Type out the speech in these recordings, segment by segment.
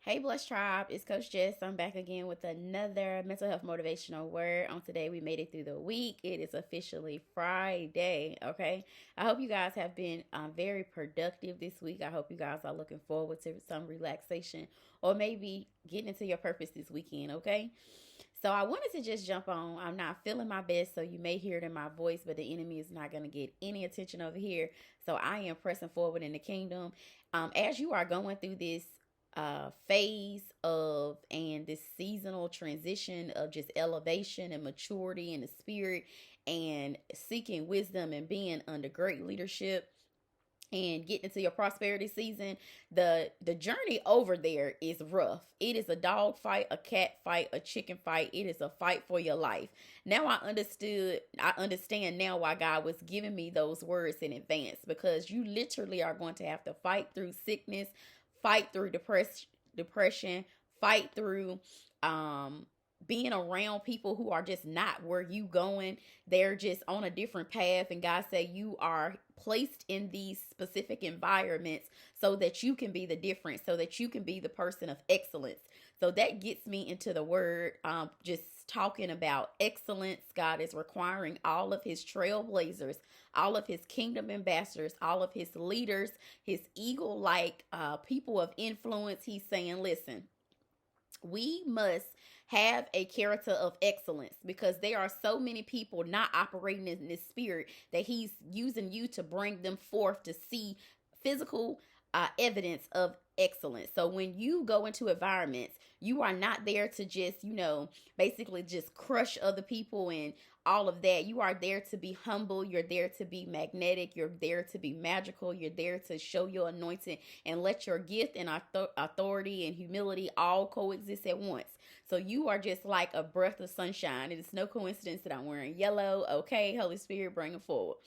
Hey, Blessed Tribe, it's Coach Jess. I'm back again with another mental health motivational word. On today, we made it through the week. It is officially Friday, okay? I hope you guys have been very productive this week. I hope you guys are looking forward to some relaxation or maybe getting into your purpose this weekend, okay? So I wanted to just jump on. I'm not feeling my best, so you may hear it in my voice, but the enemy is not going to get any attention over here. So I am pressing forward in the kingdom. As you are going through this phase of and this seasonal transition of just elevation and maturity in the spirit and seeking wisdom and being under great leadership and getting into your prosperity season, the journey over there is rough. It is a dog fight, a cat fight, a chicken fight. It is a fight for your life. Now I understand now why God was giving me those words in advance, because you literally are going to have to fight through sickness, fight through depression, fight through being around people who are just not where you going. They're just on a different path, and God said you are placed in these specific environments so that you can be the difference, so that you can be the person of excellence. So that gets me into the word, just talking about excellence. God is requiring all of his trailblazers, all of his kingdom ambassadors, all of his leaders, his eagle like people of influence. He's saying, listen, we must have a character of excellence, because there are so many people not operating in this spirit that he's using you to bring them forth to see physical evidence of excellence. So when you go into environments, you are not there to just, basically just crush other people and all of that. You are there to be humble. You're there to be magnetic. You're there to be magical. You're there to show your anointing and let your gift and authority and humility all coexist at once. So you are just like a breath of sunshine. It is no coincidence that I'm wearing yellow. Okay, Holy Spirit, bring it forward.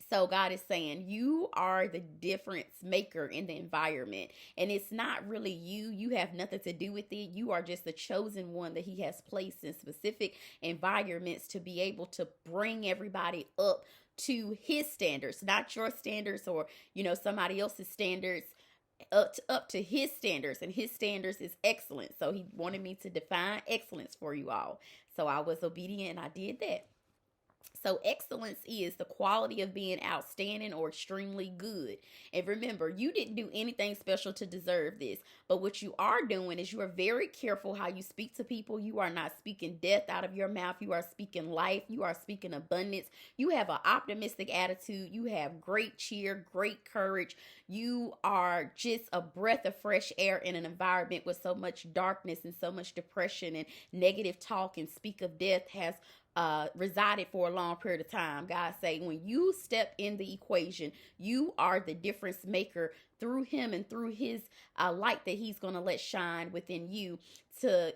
So God is saying you are the difference maker in the environment. And it's not really you. You have nothing to do with it. You are just the chosen one that he has placed in specific environments to be able to bring everybody up to his standards, not your standards or, somebody else's standards. Up to his standards, and his standards is excellence. So he wanted me to define excellence for you all. So I was obedient and I did that. So excellence is the quality of being outstanding or extremely good. And remember, you didn't do anything special to deserve this. But what you are doing is you are very careful how you speak to people. You are not speaking death out of your mouth. You are speaking life. You are speaking abundance. You have an optimistic attitude. You have great cheer, great courage. You are just a breath of fresh air in an environment with so much darkness and so much depression and negative talk and speak of death has resided for a long period of time. God say when you step in the equation, you are the difference maker through him and through his light that he's going to let shine within you to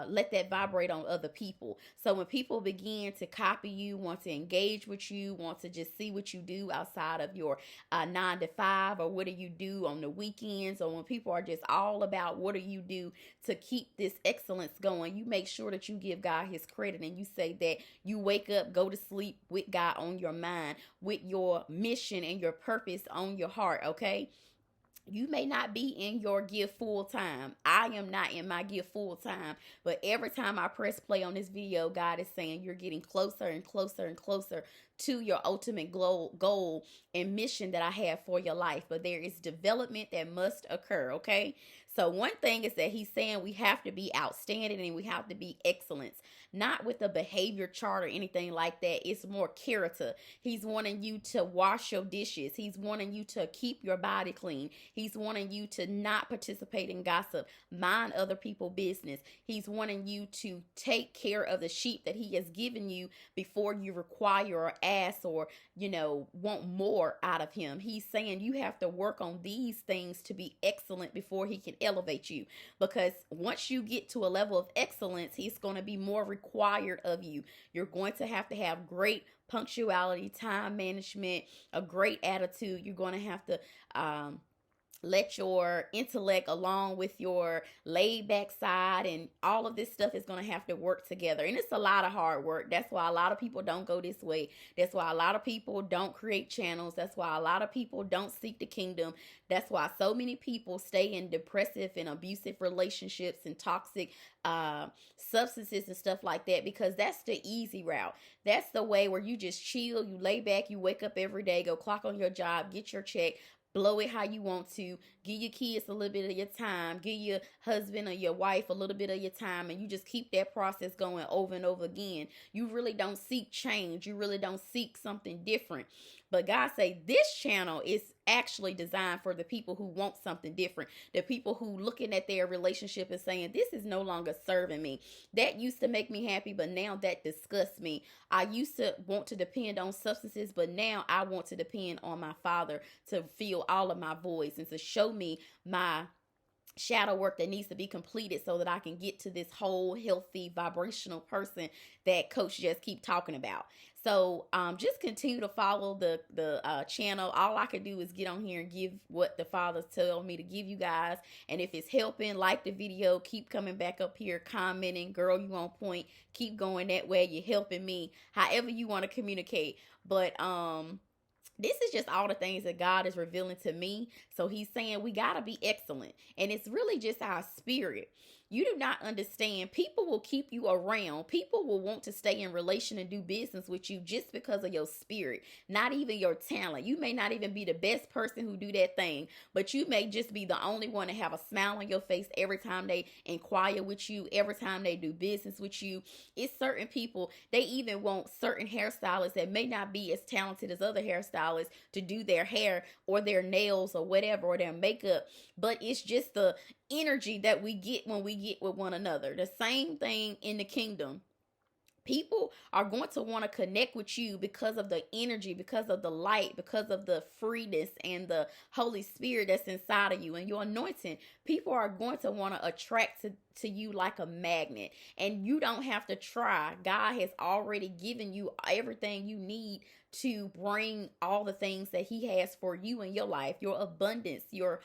let that vibrate on other people. So when people begin to copy you, want to engage with you, want to just see what you do outside of your 9 to 5, or what do you do on the weekends, or when people are just all about what do you do to keep this excellence going, you make sure that you give God his credit and you say that you wake up, go to sleep with God on your mind, with your mission and your purpose on your heart, okay? You may not be in your gift full time. I am not in my gift full time. But every time I press play on this video, God is saying you're getting closer and closer and closer to your ultimate goal and mission that I have for your life. But there is development that must occur, okay? So one thing is that he's saying we have to be outstanding and we have to be excellence. Not with a behavior chart or anything like that. It's more character. He's wanting you to wash your dishes. He's wanting you to keep your body clean. He's wanting you to not participate in gossip, mind other people's business. He's wanting you to take care of the sheep that he has given you before you require or ask or, want more out of him. He's saying you have to work on these things to be excellent before he can elevate you. Because once you get to a level of excellence, he's going to be more required of you. You're going to have great punctuality, time management, a great attitude. You're going to have to let your intellect along with your laid back side, and all of this stuff is going to have to work together, and it's a lot of hard work. That's why a lot of people don't go this way. That's why a lot of people don't create channels. That's why a lot of people don't seek the kingdom. That's why so many people stay in depressive and abusive relationships and toxic substances and stuff like that, because that's the easy route. That's the way where you just chill, you lay back, you wake up every day, go clock on your job, get your check, blow it how you want to, give your kids a little bit of your time, give your husband or your wife a little bit of your time, and you just keep that process going over and over again. You really don't seek change. You really don't seek something different. But God say this channel is actually designed for the people who want something different, the people who looking at their relationship and saying, this is no longer serving me. That used to make me happy, but now that disgusts me. I used to want to depend on substances, but now I want to depend on my Father to fill all of my voids and to show me my shadow work that needs to be completed so that I can get to this whole healthy vibrational person that Coach just keep talking about. So just continue to follow the channel. All I can do is get on here and give what the Father told me to give you guys. And if it's helping, like the video, keep coming back up here, commenting. Girl, you on point. Keep going that way. You're helping me. However you want to communicate. But this is just all the things that God is revealing to me. So he's saying we got to be excellent. And it's really just our spirit. You do not understand. People will keep you around. People will want to stay in relation and do business with you just because of your spirit, not even your talent. You may not even be the best person who do that thing, but you may just be the only one to have a smile on your face every time they inquire with you, every time they do business with you. It's certain people, they even want certain hairstylists that may not be as talented as other hairstylists to do their hair or their nails or whatever, or their makeup. But it's just the energy that we get when we get with one another. The same thing in the kingdom. People are going to want to connect with you because of the energy, because of the light, because of the freeness and the Holy Spirit that's inside of you and your anointing. People are going to want to attract to you like a magnet, and you don't have to try. God has already given you everything you need to bring all the things that he has for you in your life, your abundance, your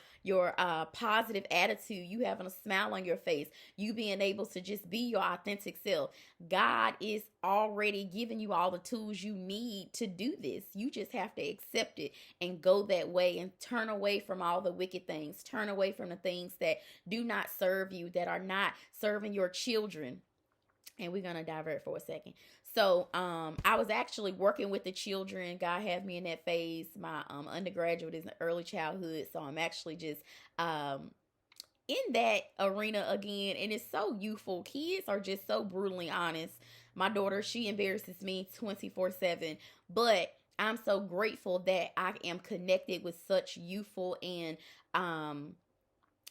positive attitude, you having a smile on your face, you being able to just be your authentic self. God is already giving you all the tools you need to do this. You just have to accept it and go that way and turn away from all the wicked things. Turn away from the things that do not serve you, that are not serving your children. And we're going to divert for a second. So I was actually working with the children. God had me in that phase. My undergraduate is in early childhood. So I'm actually just in that arena again. And it's so youthful. Kids are just so brutally honest. My daughter, she embarrasses me 24/7. But I'm so grateful that I am connected with such youthful and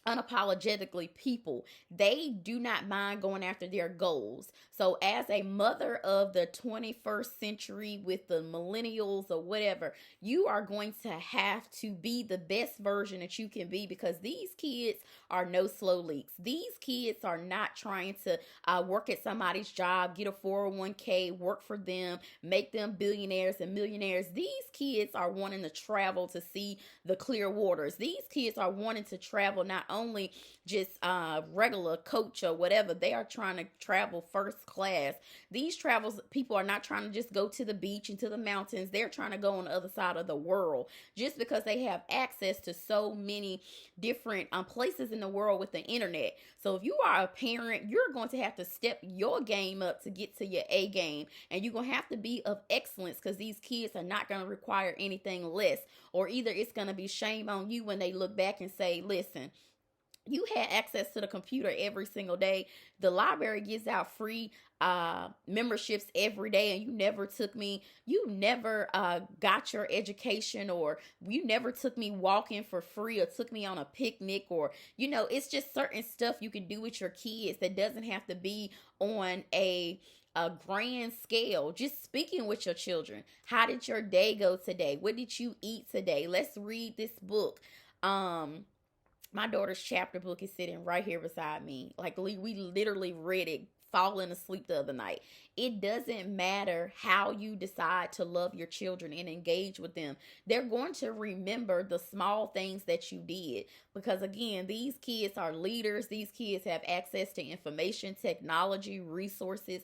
unapologetically people. They do not mind going after their goals. So as a mother of the 21st century with the millennials or whatever, you are going to have to be the best version that you can be, because these kids are no slow leaks. These kids are not trying to work at somebody's job, get a 401k, work for them, make them billionaires and millionaires. These kids are wanting to travel to see the clear waters. These kids are wanting to travel not only just regular coach or whatever. They are trying to travel first class. These travels, people are not trying to just go to the beach and to the mountains. They're trying to go on the other side of the world, just because they have access to so many different places in the world with the internet. So if you are a parent, you're going to have to step your game up to get to your A game, and you're going to have to be of excellence, because these kids are not going to require anything less, or either it's going to be shame on you when they look back and say, listen, you had access to the computer every single day. The library gives out free memberships every day, and you never took me. You never got your education, or you never took me walking for free, or took me on a picnic, or, it's just certain stuff you can do with your kids that doesn't have to be on a grand scale. Just speaking with your children. How did your day go today? What did you eat today? Let's read this book. My daughter's chapter book is sitting right here beside me. Like, we literally read it falling asleep the other night. It doesn't matter how you decide to love your children and engage with them. They're going to remember the small things that you did, because again, these kids are leaders. These kids have access to information, technology, resources.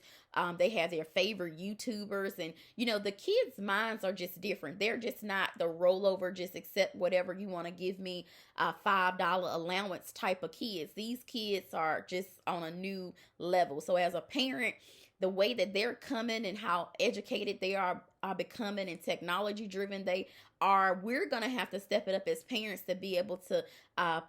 They have their favorite YouTubers, and the kids' minds are just different. They're just not the rollover, just accept whatever you want to give me, $5 allowance type of kids. These kids are just on a new level. So as a parent, the way that they're coming and how educated they are becoming and technology driven they are, we're going to have to step it up as parents to be able to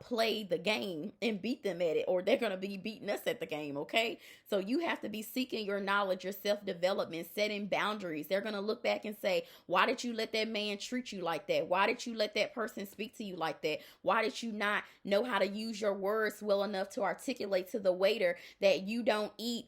play the game and beat them at it, or they're going to be beating us at the game. Okay. So you have to be seeking your knowledge, your self-development, setting boundaries. They're going to look back and say, why did you let that man treat you like that? Why did you let that person speak to you like that? Why did you not know how to use your words well enough to articulate to the waiter that you don't eat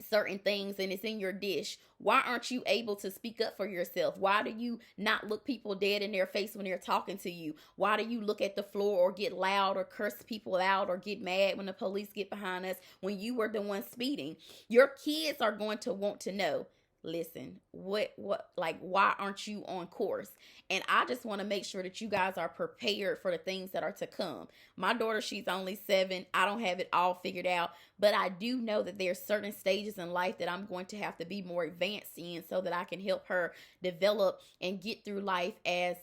certain things and it's in your dish? Why aren't you able to speak up for yourself? Why do you not look people dead in their face when they're talking to you? Why do you look at the floor or get loud or curse people out or get mad when the police get behind us when you were the one speeding? Your kids are going to want to know, listen, what why aren't you on course? And I just want to make sure that you guys are prepared for the things that are to come. My daughter, she's only 7. I don't have it all figured out, but I do know that there are certain stages in life that I'm going to have to be more advanced in so that I can help her develop and get through life as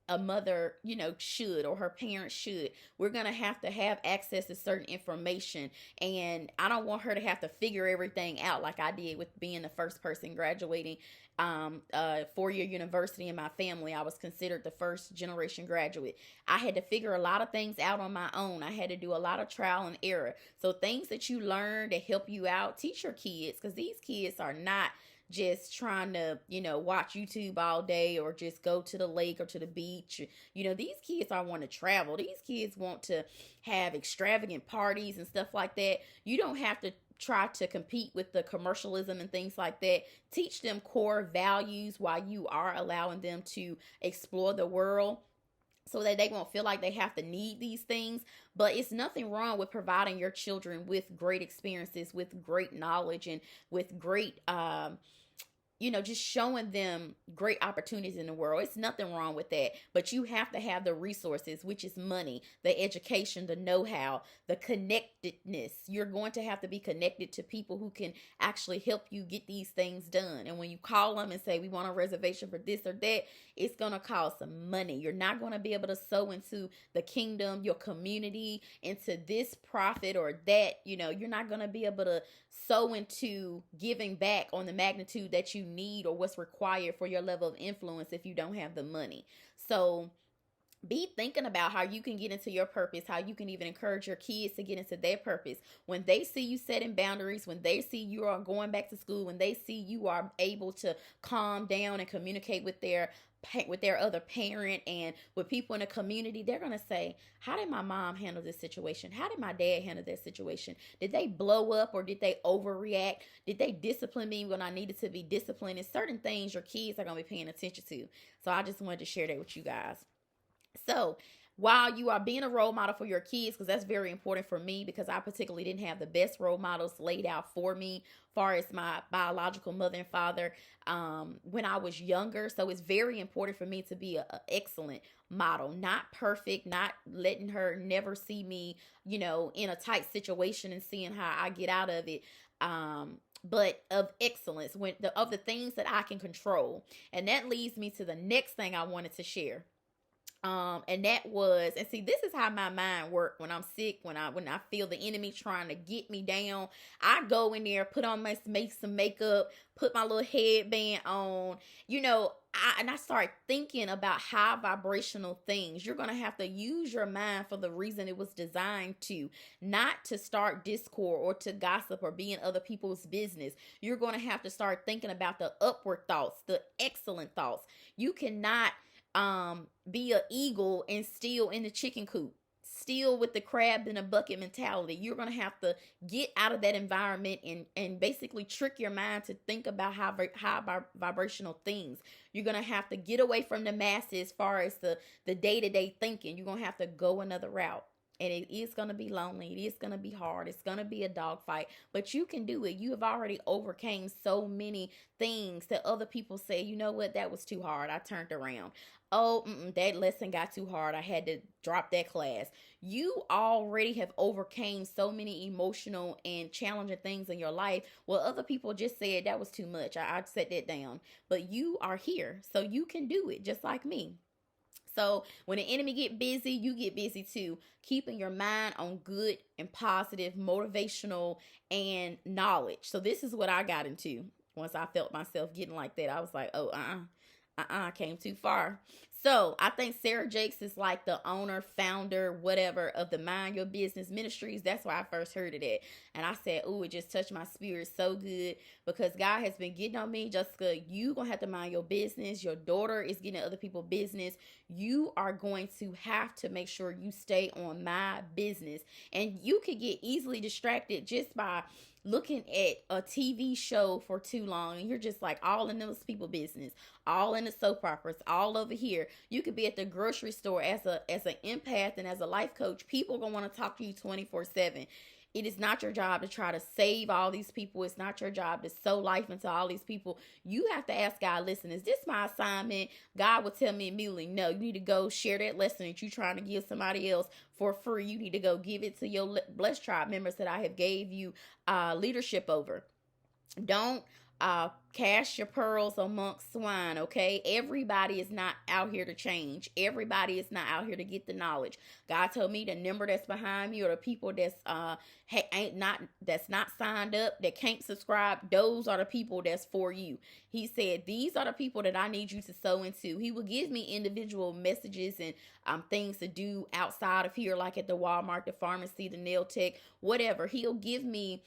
a mother, should, or her parents should. We're going to have access to certain information. And I don't want her to have to figure everything out like I did with being the first person graduating 4-year university in my family. I was considered the first generation graduate. I had to figure a lot of things out on my own. I had to do a lot of trial and error. So things that you learn to help you out, teach your kids, because these kids are not just trying to, watch YouTube all day or just go to the lake or to the beach. These kids are want to travel. These kids want to have extravagant parties and stuff like that. You don't have to try to compete with the commercialism and things like that. Teach them core values while you are allowing them to explore the world, so that they won't feel like they have to need these things. But it's nothing wrong with providing your children with great experiences, with great knowledge, and with great, just showing them great opportunities in the world. It's nothing wrong with that. But you have to have the resources, which is money, the education, the know-how, the connectedness. You're going to have to be connected to people who can actually help you get these things done. And when you call them and say, we want a reservation for this or that, it's going to cost some money. You're not going to be able to sow into the kingdom, your community, into this profit or that. You're not going to be able to sow into giving back on the magnitude that you need or what's required for your level of influence if you don't have the money. So be thinking about how you can get into your purpose, how you can even encourage your kids to get into their purpose. When they see you setting boundaries, when they see you are going back to school, when they see you are able to calm down and communicate with their other parent and with people in the community, they're going to say, how did my mom handle this situation? How did my dad handle this situation? Did they blow up or did they overreact? Did they discipline me when I needed to be disciplined? And certain things your kids are going to be paying attention to. So I just wanted to share that with you guys. So while you are being a role model for your kids, because that's very important for me, because I particularly didn't have the best role models laid out for me, far as my biological mother and father, when I was younger. So it's very important for me to be an excellent model, not perfect, not letting her never see me, in a tight situation and seeing how I get out of it. But of excellence, of the things that I can control. And that leads me to the next thing I wanted to share. And that was, and see, this is how my mind works when I'm sick, when I feel the enemy trying to get me down. I go in there, put on some makeup, put my little headband on, and I start thinking about high vibrational things. You're going to have to use your mind for the reason it was designed to, not to start discord or to gossip or be in other people's business. You're going to have to start thinking about the upward thoughts, the excellent thoughts. You cannot be an eagle and still in the chicken coop, still with the crab in a bucket mentality. You're going to have to get out of that environment and basically trick your mind to think about high vibrational things. You're going to have to get away from the masses as far as the day-to-day thinking. You're going to have to go another route. And it is going to be lonely. It is going to be hard. It's going to be a dogfight, but you can do it. You have already overcame so many things that other people say, you know what, that was too hard. I turned around. Oh, that lesson got too hard. I had to drop that class. You already have overcame so many emotional and challenging things in your life. Well, other people just said that was too much. I'd set that down. But you are here, so you can do it just like me. So when the enemy get busy, you get busy too. Keeping your mind on good and positive, motivational, and knowledge. So this is what I got into once I felt myself getting like that. I was like, oh, I came too far. So I think Sarah Jakes is like the owner, founder, whatever of the Mind Your Business Ministries. That's why I first heard of it. And I said, oh, it just touched my spirit so good because God has been getting on me. Jessica, you going to have to mind your business. Your daughter is getting other people's business. You are going to have to make sure you stay on my business. And you could get easily distracted just by looking at a TV show for too long and you're just like all in those people business, all in the soap operas, all over here. You could be at the grocery store as an empath and as a life coach. People gonna want to talk to you 24/7. It is not your job to try to save all these people. It's not your job to sow life into all these people. You have to ask God, listen, is this my assignment? God will tell me immediately, no, you need to go share that lesson that you're trying to give somebody else for free. You need to go give it to your Blessed Tribe members that I have gave you leadership over. Don't cast your pearls amongst swine, okay? Everybody is not out here to change. Everybody is not out here to get the knowledge. God told me the number that's behind me or the people that's that's not signed up, that can't subscribe, those are the people that's for you. He said, these are the people that I need you to sow into. He will give me individual messages and things to do outside of here, like at the Walmart, the pharmacy, the nail tech, whatever. He'll give me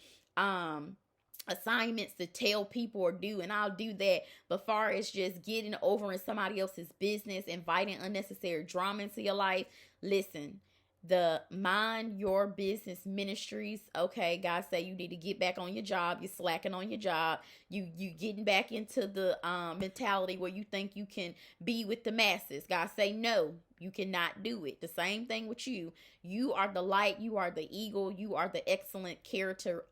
assignments to tell people or do, and I'll do that. But far as just getting over in somebody else's business, inviting unnecessary drama into your life, listen, the Mind Your Business Ministries, okay, God say you need to get back on your job. You're slacking on your job. You getting back into the mentality where you think you can be with the masses. God say no, you cannot do it. The same thing with you. You are the light. You are the eagle. You are the excellent character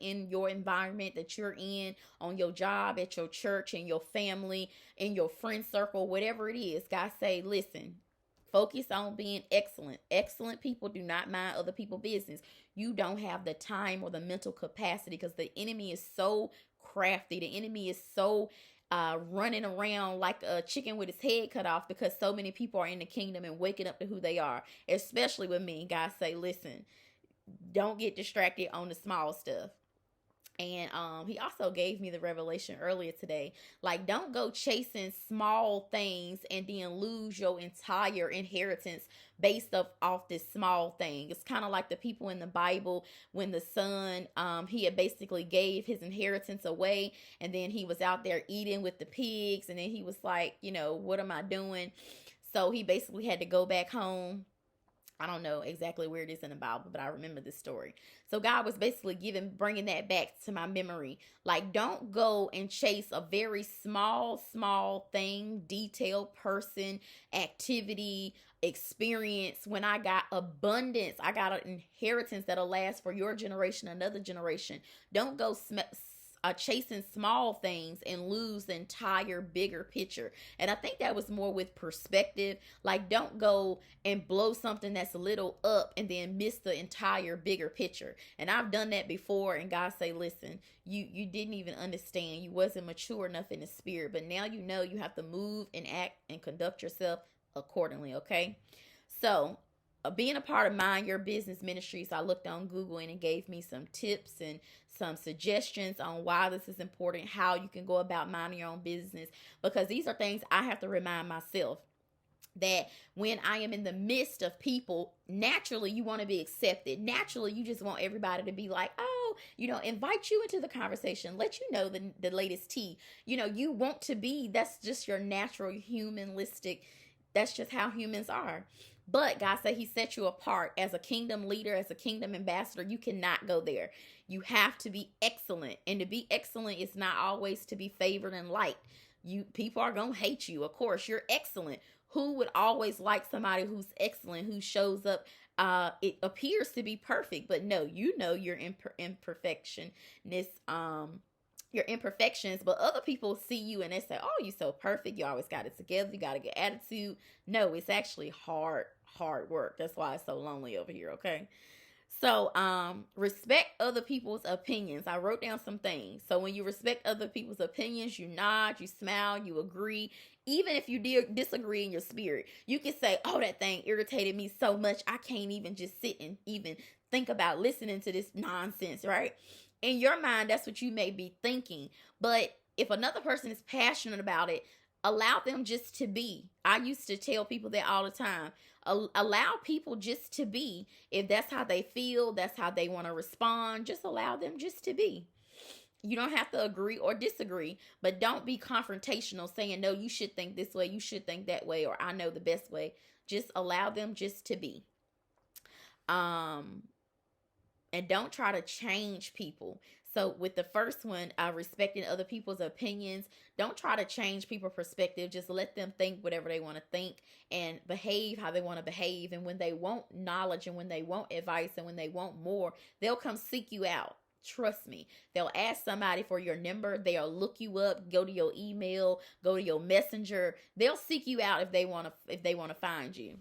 in your environment that you're in, on your job, at your church, in your family, in your friend circle, whatever it is. God say, listen, focus on being excellent. Excellent people do not mind other people's business. You don't have the time or the mental capacity because the enemy is so crafty. The enemy is so running around like a chicken with his head cut off because so many people are in the kingdom and waking up to who they are, especially with me. God say, listen, don't get distracted on the small stuff. And he also gave me the revelation earlier today, like, don't go chasing small things and then lose your entire inheritance based off this small thing. It's kind of like the people in the Bible when the son he had basically gave his inheritance away, and then he was out there eating with the pigs, and then he was like, what am I doing? So he basically had to go back home. I don't know exactly where it is in the Bible, but I remember this story. So God was basically bringing that back to my memory. Like, don't go and chase a very small thing, detailed person, activity, experience. When I got abundance, I got an inheritance that'll last for your generation, another generation. Don't go chasing small things and lose the entire bigger picture. And I think that was more with perspective. Like, don't go and blow something that's a little up and then miss the entire bigger picture. And I've done that before, and God say, listen, you didn't even understand. You wasn't mature enough in the spirit, but now you know you have to move and act and conduct yourself accordingly, okay? So being a part of Mind Your Business Ministries, I looked on Google and it gave me some tips and some suggestions on why this is important, how you can go about minding your own business, because these are things I have to remind myself that when I am in the midst of people, naturally you want to be accepted. Naturally, you just want everybody to be like, oh, invite you into the conversation, let you know the latest tea. You want to be, that's just your natural humanistic, that's just how humans are. But God said he set you apart as a kingdom leader, as a kingdom ambassador. You cannot go there. You have to be excellent. And to be excellent is not always to be favored and liked. People are going to hate you. Of course, you're excellent. Who would always like somebody who's excellent, who shows up It appears to be perfect, but no, you know your imperfectionness, your imperfections, but other people see you and they say, "Oh, you so perfect. You always got it together. You got a good attitude." No, it's actually hard work. That's why it's so lonely over here, okay? So, respect other people's opinions. I wrote down some things. So, when you respect other people's opinions, you nod, you smile, you agree. Even if you disagree in your spirit, you can say, "Oh, that thing irritated me so much. I can't even just sit and even think about listening to this nonsense," right? In your mind, that's what you may be thinking. But if another person is passionate about it, allow them just to be. I used to tell people that all the time. Allow people just to be. If that's how they feel, that's how they want to respond, just allow them just to be. You don't have to agree or disagree, but don't be confrontational saying, "No, you should think this way, you should think that way, or I know the best way." Just allow them just to be. Um, and don't try to change people. So with the first one, respecting other people's opinions, don't try to change people's perspective. Just let them think whatever they want to think and behave how they want to behave. And when they want knowledge and when they want advice and when they want more, they'll come seek you out. Trust me. They'll ask somebody for your number. They'll look you up, go to your email, go to your messenger. They'll seek you out if they want to find you.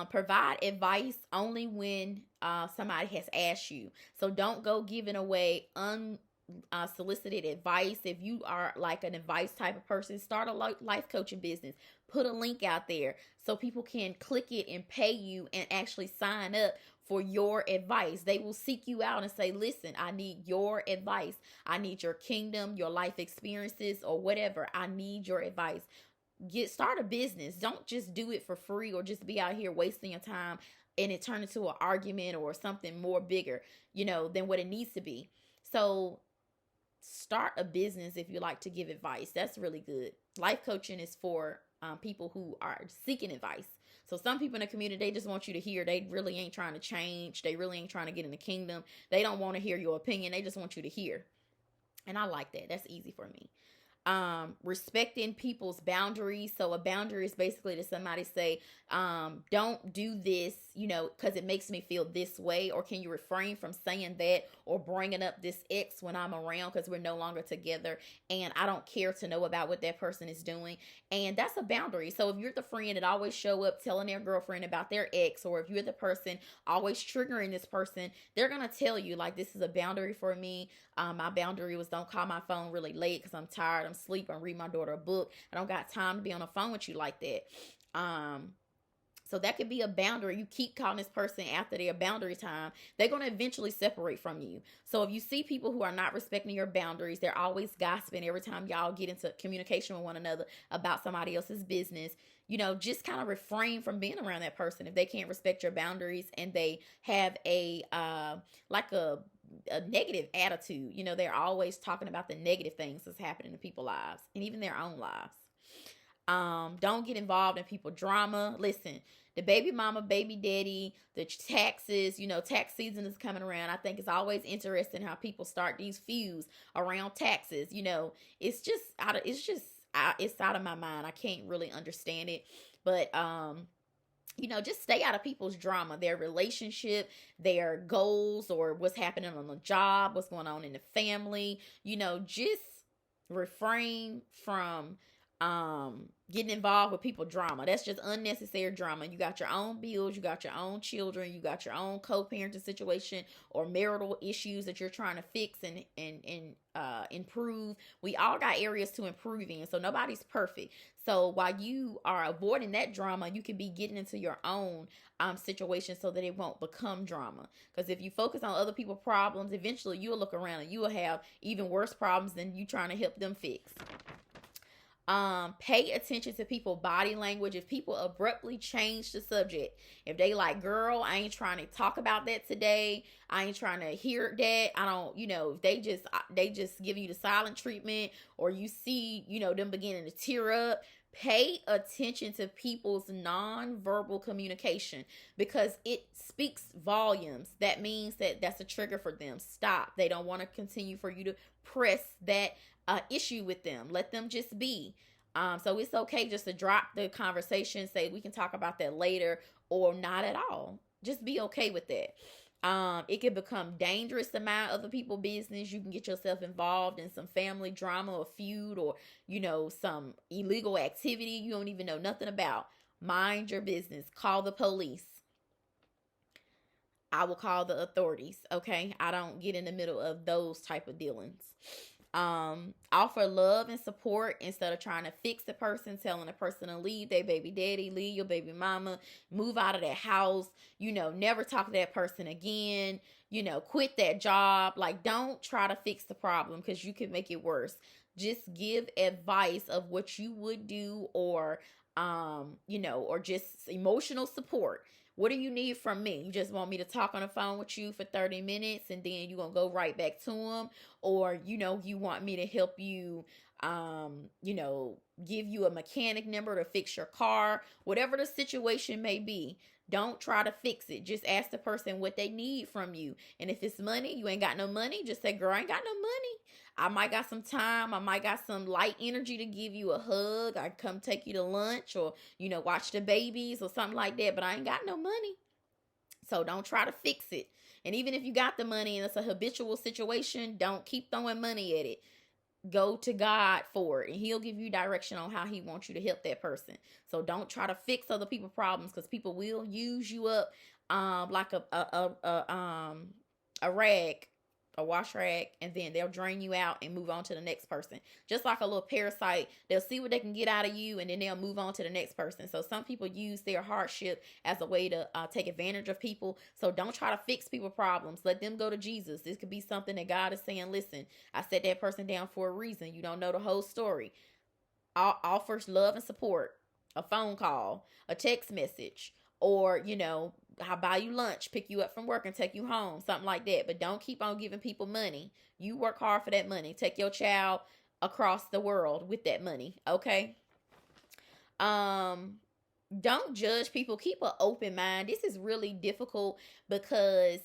Provide advice only when somebody has asked you. So don't go giving away unsolicited advice. If you are like an advice type of person, start a life coaching business. Put a link out there so people can click it and pay you and actually sign up for your advice. They will seek you out and say, "Listen, I need your advice. I need your kingdom, your life experiences, or whatever. I need your advice." Start a business. Don't just do it for free or just be out here wasting your time and it turn into an argument or something more bigger, than what it needs to be. So start a business if you like to give advice. That's really good. Life coaching is for people who are seeking advice. So some people in the community, they just want you to hear. They really ain't trying to change. They really ain't trying to get in the kingdom. They don't want to hear your opinion. They just want you to hear. And I like that. That's easy for me. Respecting people's boundaries. So a boundary is basically to somebody say, don't do this, because it makes me feel this way, or can you refrain from saying that or bringing up this ex when I'm around because we're no longer together and I don't care to know about what that person is doing. And that's a boundary. So if you're the friend that always show up telling their girlfriend about their ex, or if you're the person always triggering this person, they're going to tell you, like, this is a boundary for me. My boundary was don't call my phone really late because I'm tired, I'm asleep, I'm reading my daughter a book. I don't got time to be on the phone with you like that. So that could be a boundary. You keep calling this person after their boundary time, they're going to eventually separate from you. So if you see people who are not respecting your boundaries, they're always gossiping every time y'all get into communication with one another about somebody else's business, just kind of refrain from being around that person. If they can't respect your boundaries and they have a negative attitude, they're always talking about the negative things that's happening in people's lives and even their own lives. Don't get involved in people drama. Listen, the baby mama, baby daddy, the taxes, tax season is coming around. I think it's always interesting how people start these feuds around taxes. It's out of my mind. I can't really understand it, but, just stay out of people's drama, their relationship, their goals, or what's happening on the job, what's going on in the family. Just refrain from getting involved with people drama. That's just unnecessary drama. You got your own bills, you got your own children, you got your own co-parenting situation or marital issues that you're trying to fix and improve. We all got areas to improve in, so nobody's perfect. So while you are avoiding that drama, you can be getting into your own situation so that it won't become drama. Because if you focus on other people's problems, eventually you'll look around and you will have even worse problems than you trying to help them fix. Pay attention to people's body language. If people abruptly change the subject, if they like, "Girl, I ain't trying to talk about that today. I ain't trying to hear that. I don't," if they just give you the silent treatment, or you see, them beginning to tear up, pay attention to people's nonverbal communication because it speaks volumes. That means that's a trigger for them. Stop. They don't want to continue for you to press that issue with them. Let them just be. So it's okay just to drop the conversation, say we can talk about that later, or not at all. Just be okay with that. It can become dangerous to mind other people's business. You can get yourself involved in some family drama or feud, or some illegal activity you don't even know nothing about. Mind your business. Call the police. I will call the authorities. Okay, I don't get in the middle of those type of dealings. Offer love and support instead of trying to fix the person, telling the person to leave their baby daddy, leave your baby mama, move out of that house, never talk to that person again, quit that job. Like, don't try to fix the problem, because you can make it worse. Just give advice of what you would do, or or just emotional support. What do you need from me? You just want me to talk on the phone with you for 30 minutes and then you're going to go right back to them? Or, you want me to help you, give you a mechanic number to fix your car? Whatever the situation may be, don't try to fix it. Just ask the person what they need from you. And if it's money, you ain't got no money, just say, girl, I ain't got no money. I might got some time. I might got some light energy to give you a hug. I come take you to lunch, or, watch the babies or something like that. But I ain't got no money. So don't try to fix it. And even if you got the money and it's a habitual situation, don't keep throwing money at it. Go to God for it, and he'll give you direction on how he wants you to help that person. So don't try to fix other people's problems, because people will use you up like a rag, a wash rag, and then they'll drain you out and move on to the next person. Just like a little parasite, they'll see what they can get out of you, and then they'll move on to the next person. So some people use their hardship as a way to take advantage of people. So don't try to fix people's problems. Let them go to Jesus. This could be something that God is saying, listen, I set that person down for a reason. You don't know the whole story. Offer love and support, a phone call, a text message, or, I'll buy you lunch, pick you up from work and take you home, something like that. But don't keep on giving people money. You work hard for that money. Take your child across the world with that money, okay? Don't judge people. Keep an open mind. This is really difficult because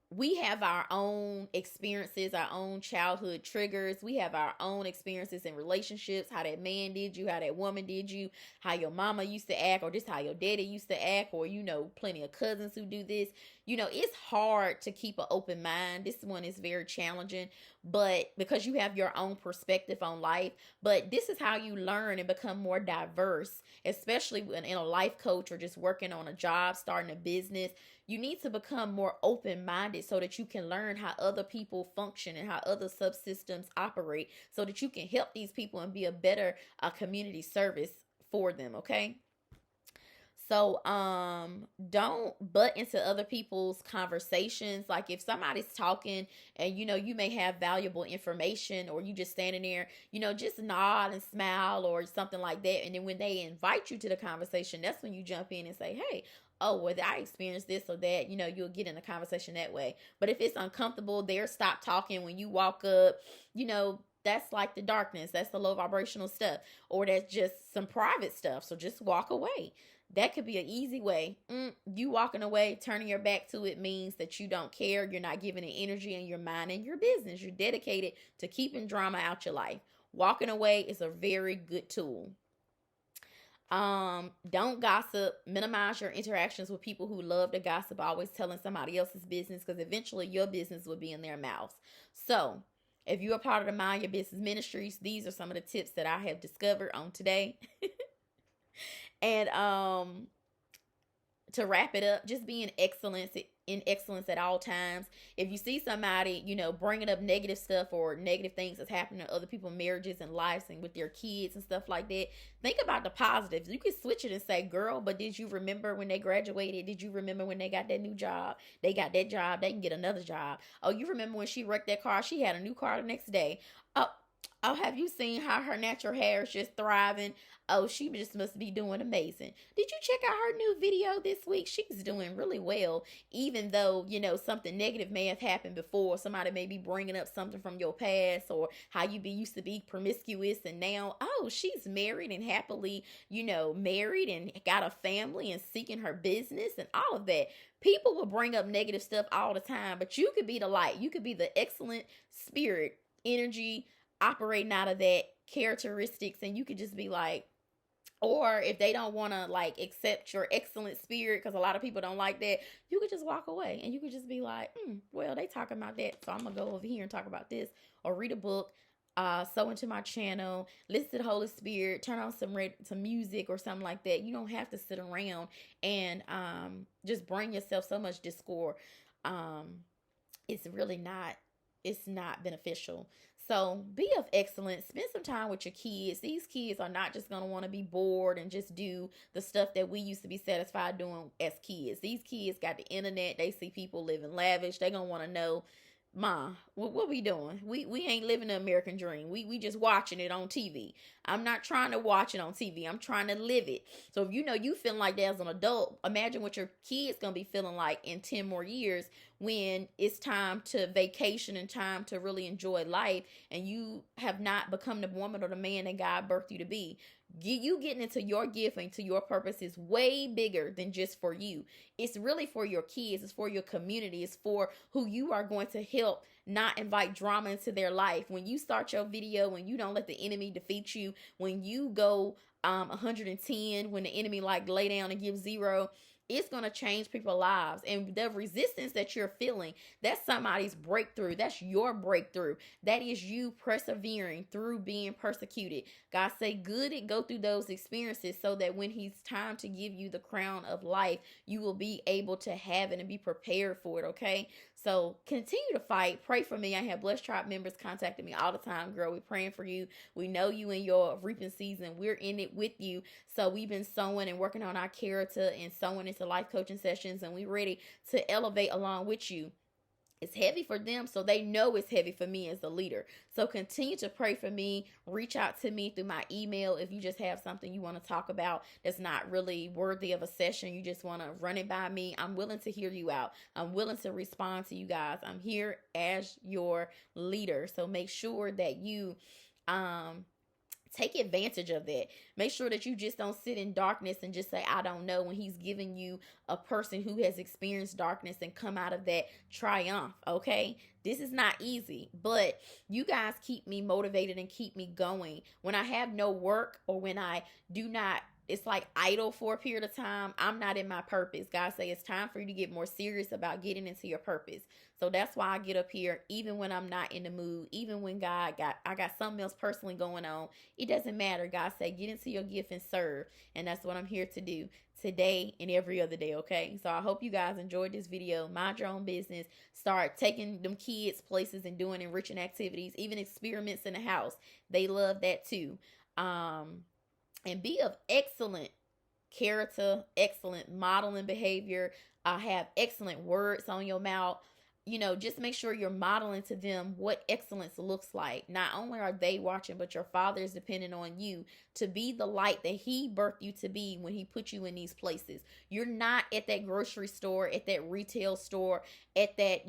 we have our own experiences, our own childhood triggers. We have our own experiences in relationships, how that man did you, how that woman did you, how your mama used to act, or just how your daddy used to act, or, plenty of cousins who do this. It's hard to keep an open mind. This one is very challenging, but because you have your own perspective on life. But this is how you learn and become more diverse, especially in a life coach or just working on a job, starting a business. You need to become more open-minded so that you can learn how other people function and how other subsystems operate, so that you can help these people and be a better community service for them, okay? So don't butt into other people's conversations. Like if somebody's talking and you may have valuable information, or you just standing there, just nod and smile or something like that. And then when they invite you to the conversation, that's when you jump in and say, hey, oh, well, I experienced this or that. You'll get in a conversation that way. But if it's uncomfortable, they'll stop talking when you walk up. That's like the darkness. That's the low vibrational stuff, or that's just some private stuff. So just walk away. That could be an easy way. You walking away, turning your back to it, means that you don't care. You're not giving it energy, and you're minding your business. You're dedicated to keeping drama out your life. Walking away is a very good tool. Don't gossip. Minimize your interactions with people who love to gossip, always telling somebody else's business, because eventually your business will be in their mouths. So if you're a part of the Mind Your Business Ministries, these are some of the tips that I have discovered on today. And to wrap it up, just be in excellence at all times. If you see somebody, bringing up negative stuff or negative things that's happening to other people's marriages and lives and with their kids and stuff like that, think about the positives. You can switch it and say, girl, but did you remember when they graduated? Did you remember when they got that new job? They got that job, they can get another job. Oh, you remember when she wrecked that car? She had a new car the next day. Oh, have you seen how her natural hair is just thriving? Oh, she just must be doing amazing. Did you check out her new video this week? She's doing really well, even though, something negative may have happened before. Somebody may be bringing up something from your past, or how you used to be promiscuous, and now, oh, she's married and happily, married and got a family and seeking her business and all of that. People will bring up negative stuff all the time, but you could be the light. You could be the excellent spirit, energy, operating out of that characteristics, and you could just be like, Or if they don't want to like accept your excellent spirit, because a lot of people don't like that, you could just walk away and you could just be like, well, they talking about that, so I'm gonna go over here and talk about this, or read a book, sow into my channel, listen to the Holy Spirit, turn on some music or something like that. You don't have to sit around and just bring yourself so much discord. um it's really not, it's not beneficial. So be of excellence. Spend some time with your kids. These kids are not just going to want to be bored and just do the stuff that we used to be satisfied doing as kids. These kids got the internet. They see people living lavish. They're going to want to know, Ma, what we doing? We ain't living the American dream. We just watching it on TV. I'm not trying to watch it on TV. I'm trying to live it. So if you know you feeling like that as an adult, imagine what your kids gonna be feeling like in 10 more years when it's time to vacation and time to really enjoy life, and you have not become the woman or the man that God birthed you to be. You getting into your gift and to your purpose is way bigger than just for you. It's really for your kids. It's for your community. It's for who you are going to help not invite drama into their life. When you start your video, when you don't let the enemy defeat you, when you go 110, when the enemy like lay down and give 0, it's going to change people's lives. And the resistance that you're feeling, that's somebody's breakthrough. That's your breakthrough. That is you persevering through being persecuted. God say, good and go through those experiences so that when he's time to give you the crown of life, you will be able to have it and be prepared for it, okay? So continue to fight. Pray for me. I have Blessed Tribe members contacting me all the time. Girl, we're praying for you. We know you in your reaping season. We're in it with you. So we've been sowing and working on our character and sowing into life coaching sessions, and we're ready to elevate along with you. It's heavy for them, so they know it's heavy for me as a leader. So continue to pray for me. Reach out to me through my email if you just have something you want to talk about that's not really worthy of a session. You just want to run it by me. I'm willing to hear you out. I'm willing to respond to you guys. I'm here as your leader. So make sure that you take advantage of that. Make sure that you just don't sit in darkness and just say, I don't know, when he's giving you a person who has experienced darkness and come out of that triumph, okay? This is not easy, but you guys keep me motivated and keep me going. When I have no work, or when I do not, it's like idle for a period of time, I'm not in my purpose. God say it's time for you to get more serious about getting into your purpose. So that's why I get up here, even when I'm not in the mood, even when I got something else personally going on. It doesn't matter. God say, get into your gift and serve. And that's what I'm here to do today and every other day, okay? So I hope you guys enjoyed this video. Mind your own business. Start taking them kids places and doing enriching activities, even experiments in the house. They love that too. And be of excellent character, excellent modeling behavior. Have excellent words on your mouth. You know, just make sure you're modeling to them what excellence looks like. Not only are they watching, but your Father is depending on you to be the light that he birthed you to be when he put you in these places. You're not at that grocery store, at that retail store, at that,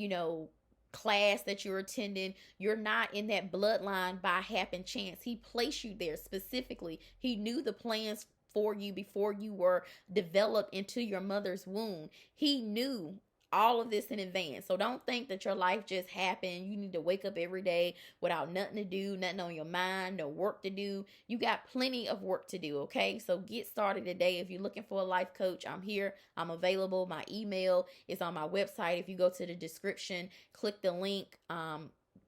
class that you're attending. You're not in that bloodline by happen chance. He placed you there specifically. He knew the plans for you before you were developed into your mother's womb. He knew all of this in advance. So don't think that your life just happened. You need to wake up every day without nothing to do, nothing on your mind, no work to do. You got plenty of work to do, okay? So get started today. If you're looking for a life coach, I'm here. I'm available. My email is on my website. If you go to the description, click the link,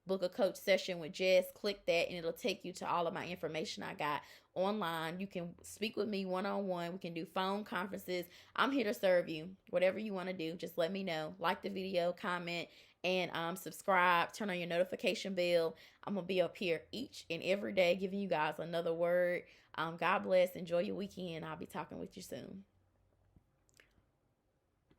book a coach session with Jess, click that, and it'll take you to all of my information I got online. You can speak with me one-on-one. We can do phone conferences. I'm here to serve you. Whatever you want to do, just let me know. Like the video, comment, and subscribe. Turn on your notification bell. I'm going to be up here each and every day giving you guys another word. God bless. Enjoy your weekend. I'll be talking with you soon.